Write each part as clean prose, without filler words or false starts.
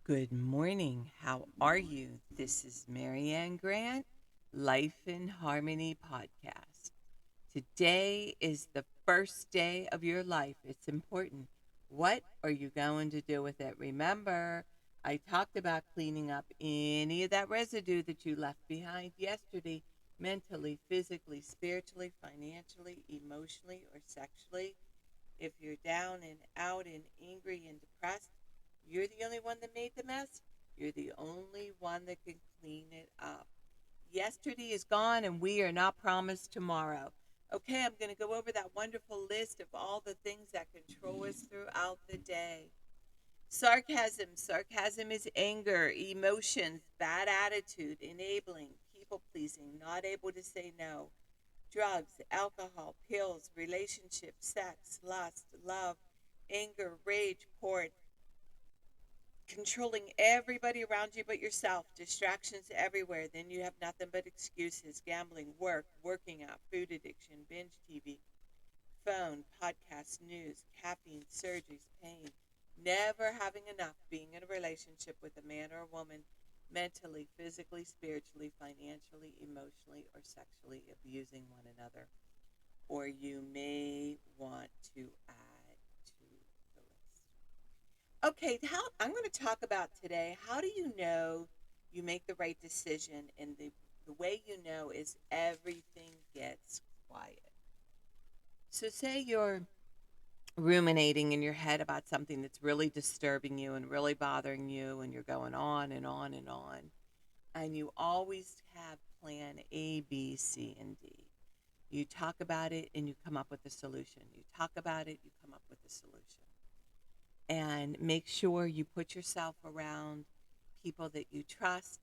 Good morning. How are you? This is Marianne Grant, Life in Harmony podcast. Today is the first day of your life. It's important. What are you going to do with it? Remember, I talked about cleaning up any of that residue that you left behind yesterday, mentally, physically, spiritually, financially, emotionally, or sexually. If you're down and out and angry and depressed, you're the only one that made the mess. You're the only one that can clean it up. Yesterday is gone and we are not promised tomorrow. Okay, I'm going to go over that wonderful list of all the things that control us throughout the day. Sarcasm. Sarcasm is anger, emotions, bad attitude, enabling, people pleasing, not able to say no. Drugs, alcohol, pills, relationships, sex, lust, love, anger, rage, porn, controlling everybody around you but yourself, distractions everywhere. Then you have nothing but excuses, gambling, work, working out, food addiction, binge TV, phone, podcasts, news, caffeine, surgeries, pain, never having enough, being in a relationship with a man or a woman, mentally, physically, spiritually, financially, emotionally, or sexually abusing one another. Or you may want to add to the list. Okay, I'm going to talk about today, how do you know you make the right decision? And the way you know is everything gets quiet. So say you're ruminating in your head about something that's really disturbing you and really bothering you, and you're going on and on and on. And you always have plan A, B, C, and D. You talk about it and you come up with a solution. You talk about it, you come up with a solution. And make sure you put yourself around people that you trust.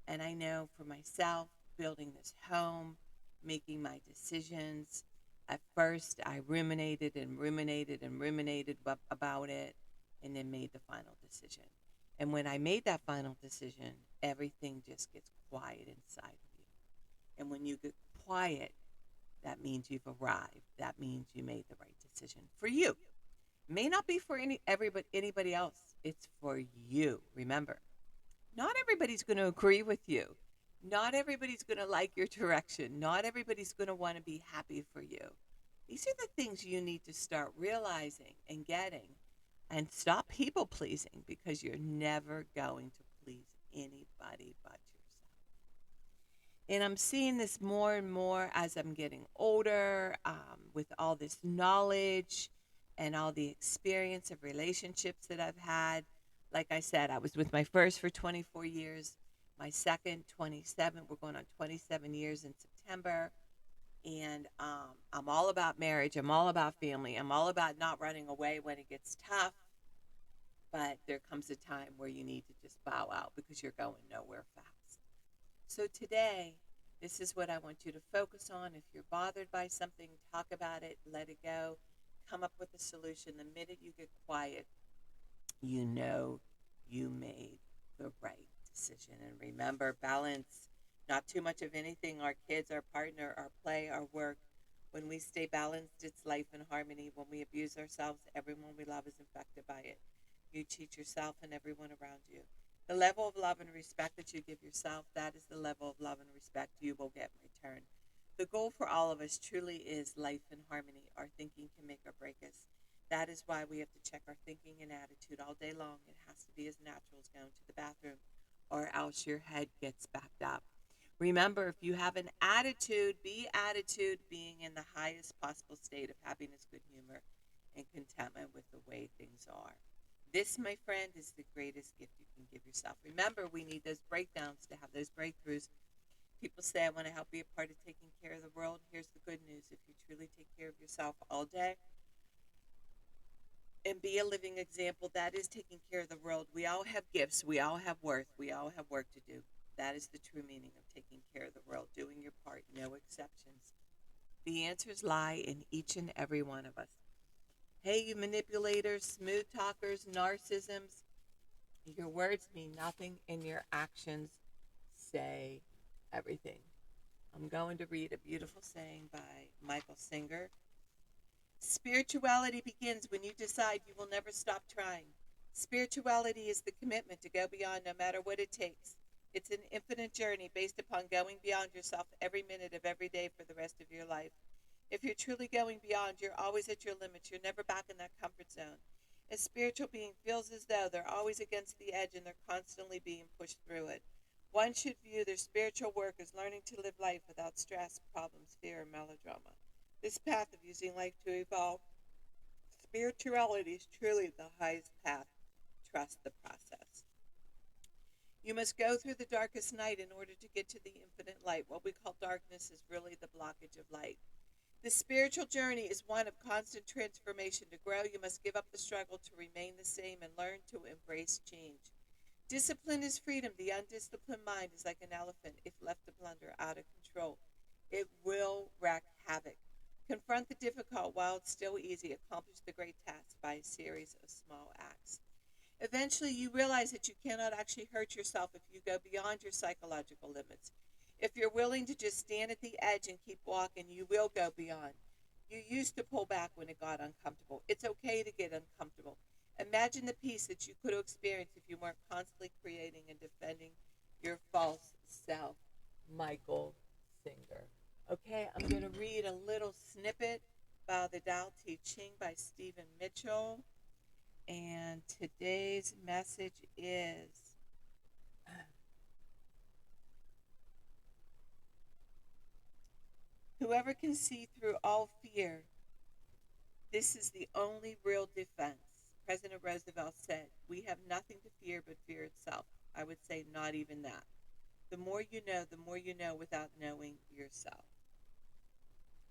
And I know for myself, building this home, making my decisions, at first I ruminated and ruminated and ruminated about it and then made the final decision. And when I made that final decision, everything just gets quiet inside of you. And when you get quiet, that means you've arrived. That means you made the right decision for you. May not be for anybody else. It's for you. Remember, not everybody's going to agree with you. Not everybody's going to like your direction. Not everybody's going to want to be happy for you. These are the things you need to start realizing and getting, and stop people pleasing, because you're never going to please anybody but yourself. And I'm seeing this more and more as I'm getting older, with all this knowledge and all the experience of relationships that I've had. Like I said, I was with my first for 24 years, my second, 27. We're going on 27 years in September. And I'm all about marriage. I'm all about family. I'm all about not running away when it gets tough. But there comes a time where you need to just bow out because you're going nowhere fast. So today, this is what I want you to focus on. If you're bothered by something, talk about it, let it go, come up with a solution. The minute you get quiet, you know you made the right decision. And remember, balance, not too much of anything, our kids, our partner, our play, our work. When we stay balanced, it's life in harmony. When we abuse ourselves, everyone we love is infected by it. You teach yourself and everyone around you. The level of love and respect that you give yourself, that is the level of love and respect you will get in return. The goal for all of us truly is life in harmony. Our thinking can make or break us. That is why we have to check our thinking and attitude all day long. It has to be as natural as going to the bathroom, or else your head gets backed up. Remember, if you have an attitude, be attitude, being in the highest possible state of happiness, good humor, and contentment with the way things are. This, my friend, is the greatest gift you can give yourself. Remember, we need those breakdowns to have those breakthroughs. People say, I want to help be a part of taking care of the world. Here's the good news. If you truly take care of yourself all day and be a living example, that is taking care of the world. We all have gifts. We all have worth. We all have work to do. That is the true meaning of taking care of the world, doing your part, no exceptions. The answers lie in each and every one of us. Hey, you manipulators, smooth talkers, narcissisms, your words mean nothing and your actions say everything. I'm going to read a beautiful saying by Michael Singer. Spirituality begins when you decide you will never stop trying. Spirituality is the commitment to go beyond no matter what it takes. It's an infinite journey based upon going beyond yourself every minute of every day for the rest of your life. If you're truly going beyond, you're always at your limits. You're never back in that comfort zone. A spiritual being feels as though they're always against the edge and they're constantly being pushed through it. One should view their spiritual work as learning to live life without stress, problems, fear, and melodrama. This path of using life to evolve, spirituality is truly the highest path. Trust the process. You must go through the darkest night in order to get to the infinite light. What we call darkness is really the blockage of light. The spiritual journey is one of constant transformation. To grow, you must give up the struggle to remain the same and learn to embrace change. Discipline is freedom. The undisciplined mind is like an elephant. If left to blunder out of control, it will wreak havoc. Confront the difficult while it's still easy. Accomplish the great task by a series of small acts. Eventually, you realize that you cannot actually hurt yourself if you go beyond your psychological limits. If you're willing to just stand at the edge and keep walking, you will go beyond. You used to pull back when it got uncomfortable. It's okay to get uncomfortable. Imagine the peace that you could have experienced if you weren't constantly creating and defending your false self. Michael Singer. Okay, I'm going to read a little snippet by the Tao Te Ching by Stephen Mitchell. And today's message is whoever can see through all fear, this is the only real defense. President Roosevelt said, "We have nothing to fear but fear itself." I would say, not even that. The more you know without knowing yourself.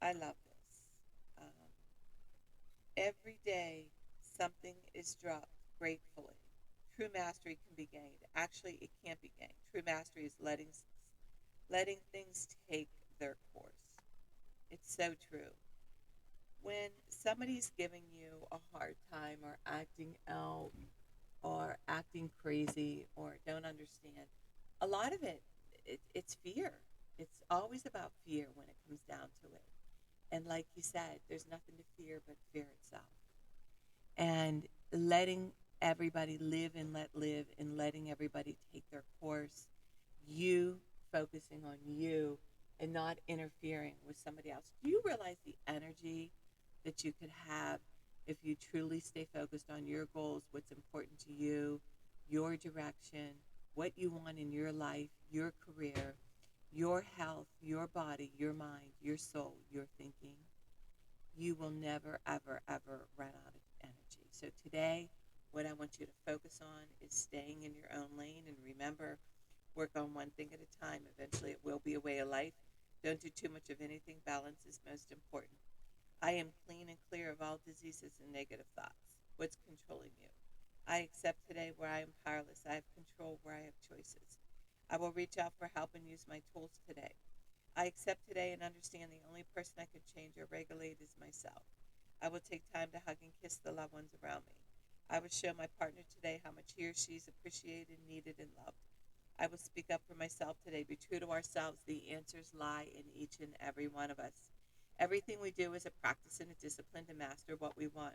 I love this. Um, every day, something is dropped gratefully. True mastery can be gained. Actually, it can't be gained. True mastery is letting things take their course. It's so true. When somebody's giving you a hard time or acting out or acting crazy or don't understand, a lot of it's fear. It's always about fear when it comes down to it. And like you said, there's nothing to fear but fear itself. And letting everybody live and let live and letting everybody take their course, you focusing on you and not interfering with somebody else. Do you realize the energy that you could have if you truly stay focused on your goals, what's important to you, your direction, what you want in your life, your career, your health, your body, your mind, your soul, your thinking? You will never, ever, ever run out of energy. So today, what I want you to focus on is staying in your own lane, and remember, work on one thing at a time. Eventually, it will be a way of life. Don't do too much of anything. Balance is most important. I am clean and clear of all diseases and negative thoughts. What's controlling you? I accept today where I am powerless. I have control where I have choices. I will reach out for help and use my tools today. I accept today and understand the only person I can change or regulate is myself. I will take time to hug and kiss the loved ones around me. I will show my partner today how much he or she is appreciated, needed, and loved. I will speak up for myself today. Be true to ourselves. The answers lie in each and every one of us. Everything we do is a practice and a discipline to master what we want.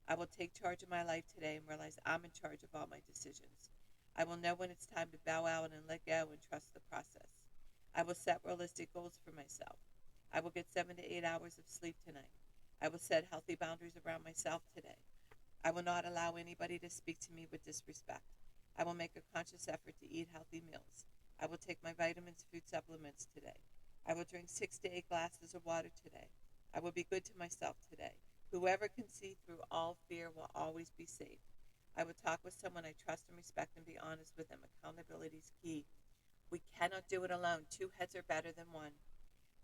I will take charge of my life today and realize I'm in charge of all my decisions. I will know when it's time to bow out and let go and trust the process. I will set realistic goals for myself. I will get 7 to 8 hours of sleep tonight. I will set healthy boundaries around myself today. I will not allow anybody to speak to me with disrespect. I will make a conscious effort to eat healthy meals. I will take my vitamins, food supplements today. I will drink 6 to 8 glasses of water today. I will be good to myself today. Whoever can see through all fear will always be safe. I will talk with someone I trust and respect and be honest with them. Accountability is key. We cannot do it alone. Two heads are better than one.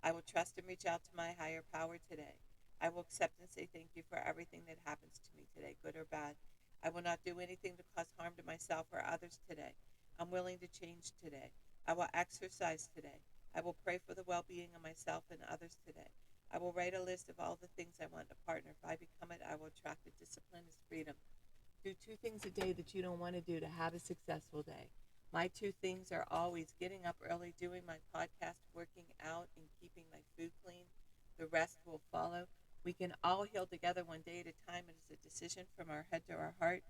I will trust and reach out to my higher power today. I will accept and say thank you for everything that happens to me today, good or bad. I will not do anything to cause harm to myself or others today. I'm willing to change today. I will exercise today. I will pray for the well-being of myself and others today. I will write a list of all the things I want in a partner. If I become it, I will attract it. Discipline is freedom. Do 2 things a day that you don't want to do to have a successful day. My 2 things are always getting up early, doing my podcast, working out, and keeping my food clean. The rest will follow. We can all heal together one day at a time. It is a decision from our head to our heart.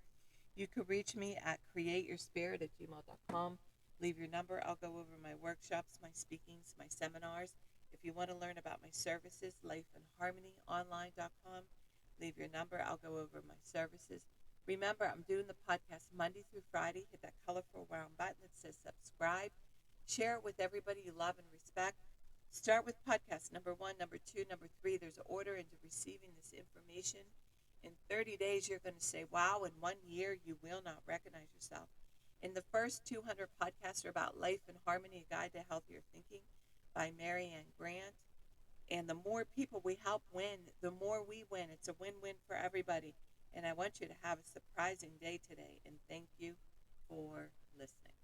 You can reach me at createyourspirit@gmail.com. Leave your number. I'll go over my workshops, my speakings, my seminars. If you want to learn about my services, lifeandharmonyonline.com. Leave your number. I'll go over my services. Remember, I'm doing the podcast Monday through Friday. Hit that colorful round button that says subscribe. Share it with everybody you love and respect. Start with podcast number 1, number 2, number 3. There's an order into receiving this information. In 30 days, you're going to say, wow. In 1 year, you will not recognize yourself. In the first 200 podcasts are about Life and Harmony, a guide to healthier thinking by Mary Ann Grant. And the more people we help win, the more we win. It's a win-win for everybody. And I want you to have a surprising day today. And thank you for listening.